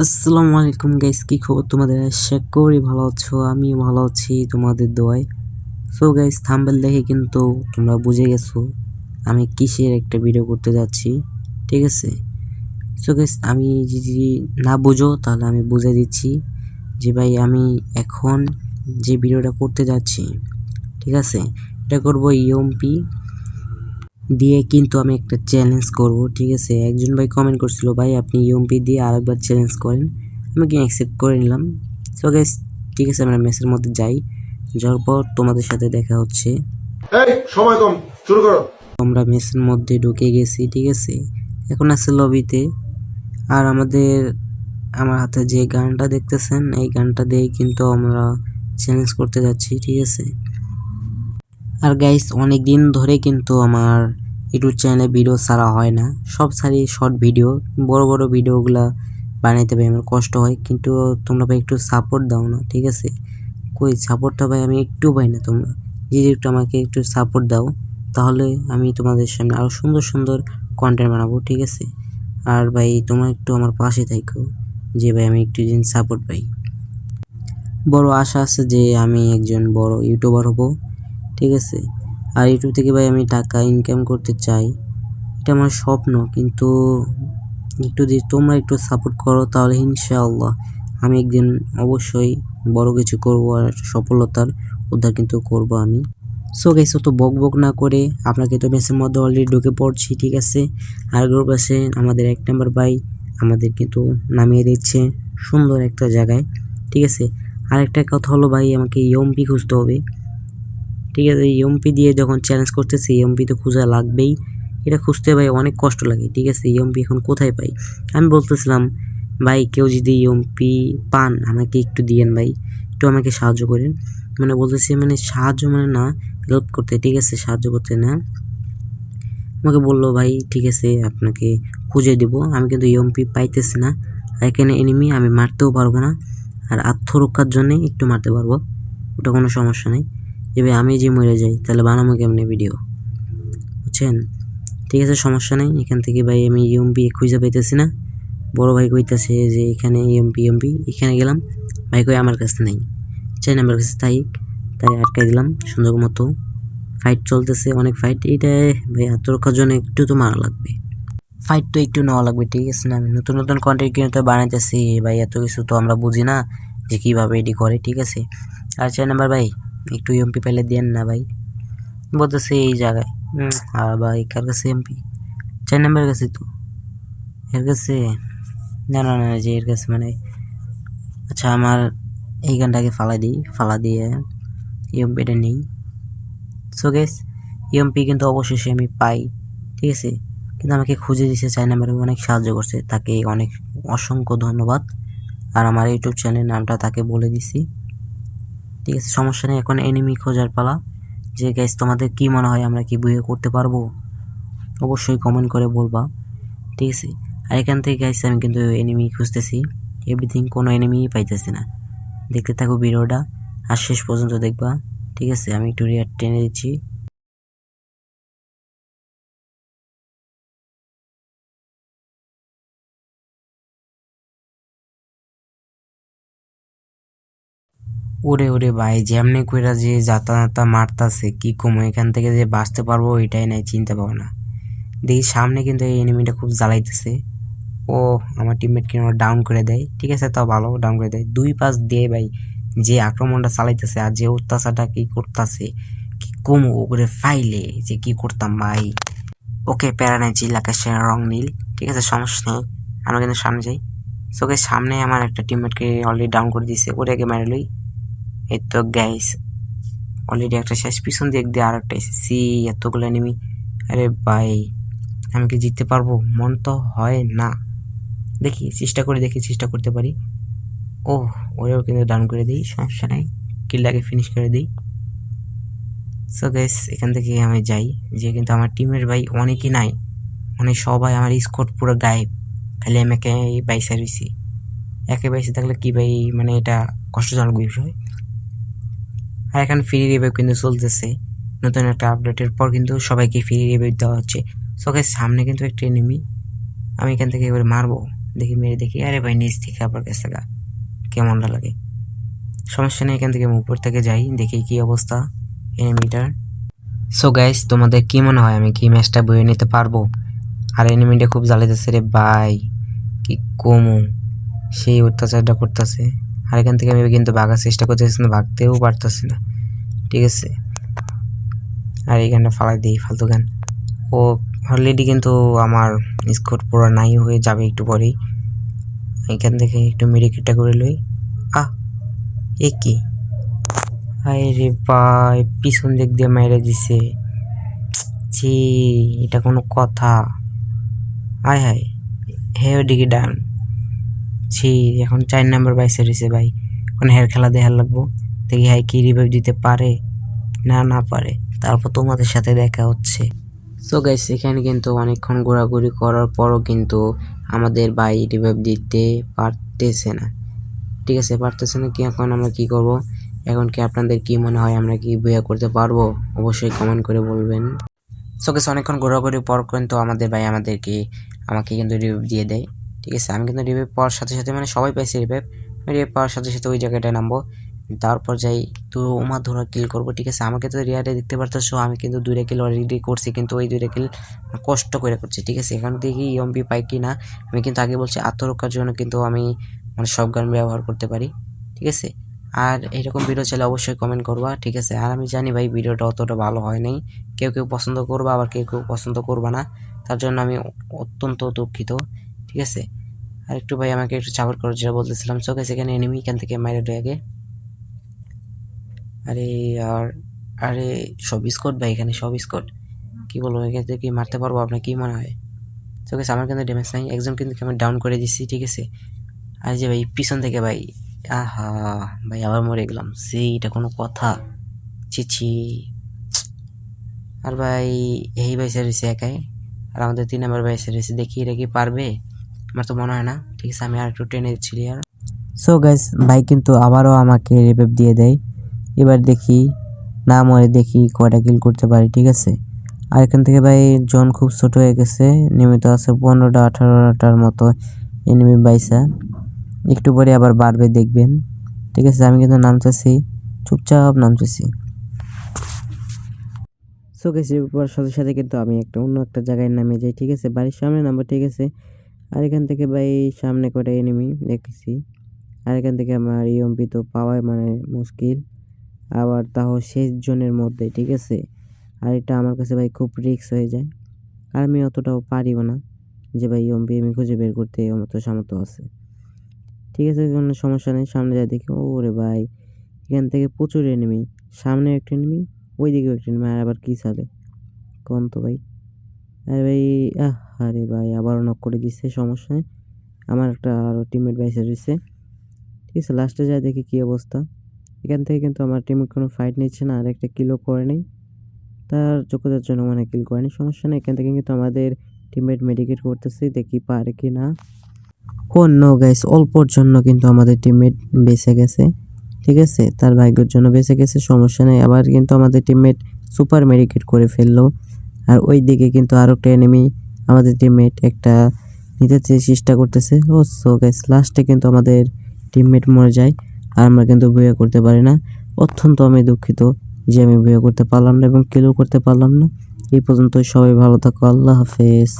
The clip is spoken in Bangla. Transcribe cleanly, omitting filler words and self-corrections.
আসসালামু আলাইকুম গাইস, কি খবর তোমাদের? আশা করি ভালো আছো। আমি ভালো আছি তোমাদের দোয়ায়। সো গাইস, থাম্বনেল দেখে কিন্তু তোমরা বুঝে গেছো আমি কিসের একটা ভিডিও করতে যাচ্ছি, ঠিক আছে? সো গাইস, আমি যদি না বুঝো তাহলে আমি বুঝে দিচ্ছি যে ভাই আমি এখন যে ভিডিওটা করতে যাচ্ছি, ঠিক আছে, এটা করব ইএমপি দিয়ে। কিন্তু আমি একটা চ্যালেঞ্জ করব, ঠিক আছে? একজন ভাই কমেন্ট করছিল, ভাই আপনি ইএমপি দিয়ে আরেকবার চ্যালেঞ্জ করেন। আমি কি অ্যাকসেপ্ট করে নিলাম। সো গাইস, ঠিক আছে, আমরা ম্যাচের মধ্যে যাই। যাওয়ার পর তোমাদের সাথে দেখা হচ্ছে। এই সময় কম, শুরু করো। আমরা ম্যাচের মধ্যে ঢুকে গেছি, ঠিক আছে? এখন আছে লবিতে। আর আমার হাতে যে গানটা দেখতেছেন, এই গানটা দিয়ে কিন্তু আমরা চ্যালেঞ্জ করতে যাচ্ছি, ঠিক আছে? আর গাইস, অনেক দিন ধরে কিন্তু আমার ইউটিউব চ্যানেলে ভিডিও ছাড়া হয় না। সব ছাড়ি শর্ট ভিডিও, বড় বড় ভিডিওগুলা বানাইতে ভাই আমার কষ্ট হয়। কিন্তু তোমরা ভাই একটু সাপোর্ট দাও না, ঠিক আছে? কই সাপোর্টটা ভাই আমি একটু পাই না। তোমরা যদি একটু আমাকে একটু সাপোর্ট দাও, তাহলে আমি তোমাদের সামনে আরও সুন্দর সুন্দর কন্টেন্ট বানাবো, ঠিক আছে? আর ভাই তোমরা একটু আমার পাশে থাকো, যে ভাই আমি একটু দিন সাপোর্ট পাই। বড় আশা আছে যে আমি একজন বড় ইউটিউবার হব, ঠিক আছে? আর ইউটিউব থেকে ভাই আমি টাকা ইনকাম করতে চাই, এটা আমার স্বপ্ন। কিন্তু একটু যদি তোমরা একটু সাপোর্ট করো, তাহলে ইনশাআল্লাহ আমি একদিন অবশ্যই বড় কিছু করব, আর সফলতার উদ্ধার কিন্তু করব আমি। সো গাইস, তো বক বক না করে আপনাকে তো ম্যাচের মধ্যে অলরেডি ঢুকে পড়ছি, ঠিক আছে? আর গ্রুপ আছে আমাদের 1 নাম্বার ভাই আমাদের কিন্তু নামিয়ে দিচ্ছে সুন্দর একটা জায়গায়, ঠিক আছে? আরেকটা কথা হলো ভাই, আমাকে ইএমপি খুঁজতে হবে, ঠিক আছে? ইএমপি দিয়ে যখন চ্যালেঞ্জ করতেছি, ইএমপি তো খোঁজা লাগবেই। এটা খুঁজতে ভাই অনেক কষ্ট লাগে, ঠিক আছে? ইএমপি এখন কোথায় পাই? আমি বলতেছিলাম, ভাই কেউ যদি ইএমপি পান আমাকে একটু দিয়েন ভাই, একটু আমাকে সাহায্য করেন। মানে বলতেছি, মানে সাহায্য মানে না, হেল্প করতে, ঠিক আছে? সাহায্য করতে না। আমাকে বললো, ভাই ঠিক আছে আপনাকে খুঁজে দেব। আমি কিন্তু ইএমপি পাইতেছি না, আর এখানে এনিমি আমি মারতেও পারবো না, আর আত্মরক্ষার জন্যে একটু মারতে পারবো, ওটা কোনো সমস্যা নেই। এবার আমি যে মরে যাই তাহলে বানাবো কেমনে ভিডিও, বুঝছেন? ঠিক আছে, সমস্যা নেই। এখান থেকে ভাই আমি ইএমপি খুঁজে পাইতেছি না। বড় ভাই কইতাছে যে এখানে ইএমপি, এখানে গেলাম, ভাই কই আমার কাছে নেই। চাই আমার কাছে, তাই তাই আটকাই দিলাম সুন্দর মতো। ফাইট চলতেছে, অনেক ফাইট। এইটা ভাই আত্মরক্ষার জন্য একটু তো মারা লাগবে, ফাইট তো একটু নেওয়া লাগবে, ঠিক আছে না? আমি নতুন নতুন কন্টেন্ট কিন্তু বানাইতেছি ভাই, এত কিছু তো আমরা বুঝি না যে কীভাবে এডি করে, ঠিক আছে? আর 4 নাম্বার ভাই একটু ইএমপি পেলে দেন না ভাই, বলতেছে এই জায়গায়। আর ভাই কার কাছে এমপি? 4 নাম্বারের কাছে তো, এর কাছে না না না, যে এর কাছে মানে। আচ্ছা, আমার এই গানটাকে ফালা দিয়ে ইএমপিটা নেই। সো গেস, ইএমপি কিন্তু অবশেষে আমি পাই, ঠিক আছে? কিন্তু আমাকে খুঁজে দিছে 4 নাম্বারে, অনেক সাহায্য করছে, তাকে অনেক অসংখ্য ধন্যবাদ। আর আমার ইউটিউব চ্যানেলের নামটা তাকে বলে দিছি, ঠিক আছে? সমস্যা নেই। এখন এনিমি খোঁজার পালা। যে গাইস, তোমাদের কি মনে হয় আমরা কি বুয়ে করতে পারবো? অবশ্যই কমেন্ট করে বলবা, ঠিক আছে? আর এখান থেকে গাইস আমি কিন্তু এনিমি খুঁজতেছি, এভরিথিং কোনো এনিমি পাইতেছি না। দেখতে থাকো ভিডিওটা আর শেষ পর্যন্ত দেখবা, ঠিক আছে? আমি একটু রিয়ার টেনে দিচ্ছি। ওরে ওরে ভাই, যেমনি কইরা যে যাতা মারতাছে, কি কমো এখান থেকে যে বাঁচতে পারবো এটাই নাই চিন্তা পাবো না। দেখি সামনে কিন্তু এই এনিমিটা খুব জ্বালাইতেছে। ও আমার টিমমেটকে ডাউন করে দেয়, ঠিক আছে? তাও ভালো, ডাউন করে দেয়। 2 পাস দিয়ে ভাই যে আক্রমণটা চালাইতেছে আর যে অত্যাচারটা কি করতেছে, কি কমো ওরে ফাইলে যে কি করতাম ভাই। ওকে, প্যারা নাই, চিল্লাকাশে রং নীল, ঠিক আছে? সমস্যা নেই, আমরা কিন্তু সামনে যাই। সোকে সামনে আমার একটা টিমমেটকে অলরেডি ডাউন করে দিছে, ওরে আগে মেরে লই। এই তো গাইস, অলরেডি একটা শেষ, পিছন দিক দিয়ে আর একটা এসেছি, এতগুলো এনিমি। আরে ভাই, আমি কি জিততে পারবো? মন তো হয় না। দেখি চেষ্টা করতে পারি। ও, ওরেও কিন্তু ডাউন করে দিই, সমস্যা নাই, কিলটাকে ফিনিশ করে দিই। সো গাইস, এখান থেকে আমি যাই। যে কিন্তু আমার টিমের ভাই অনেকই নাই, মানে সবাই আমার স্কোয়াড পুরো গায়েব, খালি আমি একে বাইসে রয়েছি। একে বাইসে থাকলে কি ভাই, মানে এটা কষ্টজনক বিষয়। আর এখানে ফ্রি রিভাইভ কিন্তু চলতেছে, নতুন একটা আপডেটের পর কিন্তু সবাইকে ফ্রি রিভাইভ দেওয়া হচ্ছে। সো গাইস, সামনে কিন্তু একটা এনিমি, আমি এখান থেকে এবার মারবো, দেখি মেরে দেখি, আরে ভাই নিচ থেকে আবার গেছে গা, কেমনটা লাগে। সমস্যা নেই, এখান থেকে আমি উপর থেকে যাই, দেখি কি অবস্থা এনিমিটার। সো গাইস, তোমাদের কি মনে হয় আমি কি ম্যাচটা বয়ে নিতে পারবো? আর এনিমিটা খুব জ্বালাইতেছে রে ভাই, কি কমু, সেই অত্যাচারটা করতেছে। আর এখান থেকে আমি কিন্তু ভাগার চেষ্টা করতেছি না, ভাগতেও পারতেছি না, ঠিক আছে। আর এইখানটা ফালাই দিই ফালতু গান। ও অলরেডি কিন্তু আমার স্কোর পুরো নাই হয়ে যাবে একটু পরেই। এখান থেকে একটু মেডিকেটটা করে লই। এ কি, আরে ভাই পিছন দিক দিয়ে মেরে দিছে, ছি এটা কোনো কথা? আয় হায়, হে ওদিকে ডান, ছি এখন 4 নাম্বার বাইসে রয়েছে ভাই, এখন হের খেলা দেখার লাগবো, দেখি হাই কি রিভাইভ দিতে পারে না পারে, তারপর তোমাদের সাথে দেখা হচ্ছে। সো গাইস, এখানে কিন্তু অনেকক্ষণ ঘোরাঘুরি করার পরও কিন্তু আমাদের ভাই রিভাইভ দিতে পারতেছে না, ঠিক আছে, পারতেছে না কি। এখন আমরা কি করব? এখন কি আপনাদের কি মনে হয় আমরা কি বইয়া করতে পারবো? অবশ্যই কমেন্ট করে বলবেন। সো গাইস, অনেকক্ষণ ঘোরাঘুরি পর কিন্তু আমাদের ভাই আমাকে কিন্তু রিভাইভ দিয়ে দেয়, ঠিক আছে। আমি কিন্তু রিভাইভ পাওয়ার সাথে সাথে মানে সবাই পাইছে রিভাইভ পাওয়ার সাথে সাথে ওই জায়গাটায় নামবো, তারপর যাই তো ওমা ধরা কিল করবো, ঠিক আছে। আমাকে তো রিয়ারে দেখতে পারতেছো, আমি কিন্তু 2টা কিল অলরেডি করছি, কিন্তু ওই 2টা কিল কষ্ট করে করছি, ঠিক আছে। এখান থেকে ইএমপি পাই কি না, আমি কিন্তু আগে বলছি আত্মরক্ষার জন্য কিন্তু আমি মানে সব গান ব্যবহার করতে পারি, ঠিক আছে। আর এরকম ভিডিও চাইলে অবশ্যই কমেন্ট করবা, ঠিক আছে। আর আমি জানি ভাই ভিডিওটা অতটা ভালো হয় নাই, কেউ কেউ পছন্দ করবা আবার কেউ কেউ পছন্দ করবা না, তার জন্য আমি অত্যন্ত দুঃখিত, ঠিক আছে। আর একটু ভাই আমাকে একটু সাপোর্ট করো, যেটা বলতেছিলাম। সো গাইস, এখানে এনিমি এখান থেকে মাইরে দেয় আগে। আরে আর আরে সব স্কোয়াড ভাই, এখানে সব স্কোয়াড, কি বলবো, এখান থেকে কি মারতে পারবো? আপনার কি মনে হয়? সো গাইস, আমার কিন্তু ড্যামেজ নাই, একজন কিন্তু আমি ডাউন করে দিচ্ছি, ঠিক আছে। আর যে ভাই পিছন থেকে ভাই, আহা ভাই আবার মরে গেলাম, সেইটা কোনো কথা? ছি। আর ভাই এই ভাই রয়েছে একাই, আর আমাদের 3 নাম্বার ভাই রয়েছে, দেখি এটা কি পারবে? আমার তো মনে হয় না, ঠিক আছে। আমি আর একটু টেনে দিচ্ছি আর। সো গাইস, ভাই কিন্তু আবারও আমাকে রিভাইভ দিয়ে দেয়, এবার দেখি না মরে দেখি কয়টা কিল করতে পারি, ঠিক আছে। আর এখান থেকে ভাই জোন খুব ছোট হয়ে গেছে, নিয়মিত আছে 15টা 18টার মতো এনিমি বাইসা, একটু পরে আবার বাড়বে দেখবেন, ঠিক আছে। আমি কিন্তু নামতেছি, চুপচাপ নামতেছি। সো গাইস, এরপর সাথে সাথে কিন্তু আমি অন্য একটা জায়গায় নামে যাই, ঠিক আছে, বাড়ির সামনে নামবো, ঠিক আছে। আর এখান থেকে ভাই সামনে কয়টা এনিমি দেখেছি, আর এখান থেকে আমার ইএমপি তো পাওয়াই মানে মুশকিল, আবার তাও শেষ জোনের মধ্যে, ঠিক আছে। আর এটা আমার কাছে ভাই খুব রিস্ক হয়ে যায়, আর আমি অতটাও পারিও না যে ভাই ইএমপি আমি খুঁজে বের করতে মতো সামর্থ্য আছে, ঠিক আছে। কোনো সমস্যা নেই, সামনে যাই দেখি, ওরে ভাই এখান থেকে প্রচুর এনিমি, সামনে একটা এনিমি, ওইদিকেও একটা এনিমি, আর আবার কি চলে কোন তো ভাই। আরে ভাই আরে ভাই আবারও নক করে দিচ্ছে, সমস্যা নেই, আমার একটা আরও টিমমেট বাইসে দিচ্ছে, ঠিক আছে। লাস্টে যায় দেখি কি অবস্থা। এখান থেকে কিন্তু আমার টিমমেট কোনো ফাইট নিচ্ছে না, আর একটা কিলও করে নেই, তার যোগ্যতার জন্য মানে কিল করেনি, সমস্যা নেই। এখান থেকে কিন্তু আমাদের টিমমেট মেডিকেট করতেছে, দেখি পারে কি না। ও নো গাইস, অল্পর জন্য কিন্তু আমাদের টিমমেট বেঁচে গেছে, ঠিক আছে, তার ভাগ্যের জন্য বেঁচে গেছে, সমস্যা নেই। আবার কিন্তু আমাদের টিমমেট সুপার মেডিকেট করে ফেললো, আর ওই দিকে কিন্তু আরো একটা এনিমি আমাদের টিমমেট একটা নিতে চেষ্টা করতেছে। ও সো গাইস, লাস্টে কিন্তু আমাদের টিমমেট মরে যায়, আর আমরা কিন্তু বুয়া করতে পারি না। অত্যন্ত আমি দুঃখিত যে আমি বুয়া করতে পারলাম না এবং কিলও করতে পারলাম না। এই পর্যন্ত সবাই ভালো থাকো, আল্লাহ হাফেজ।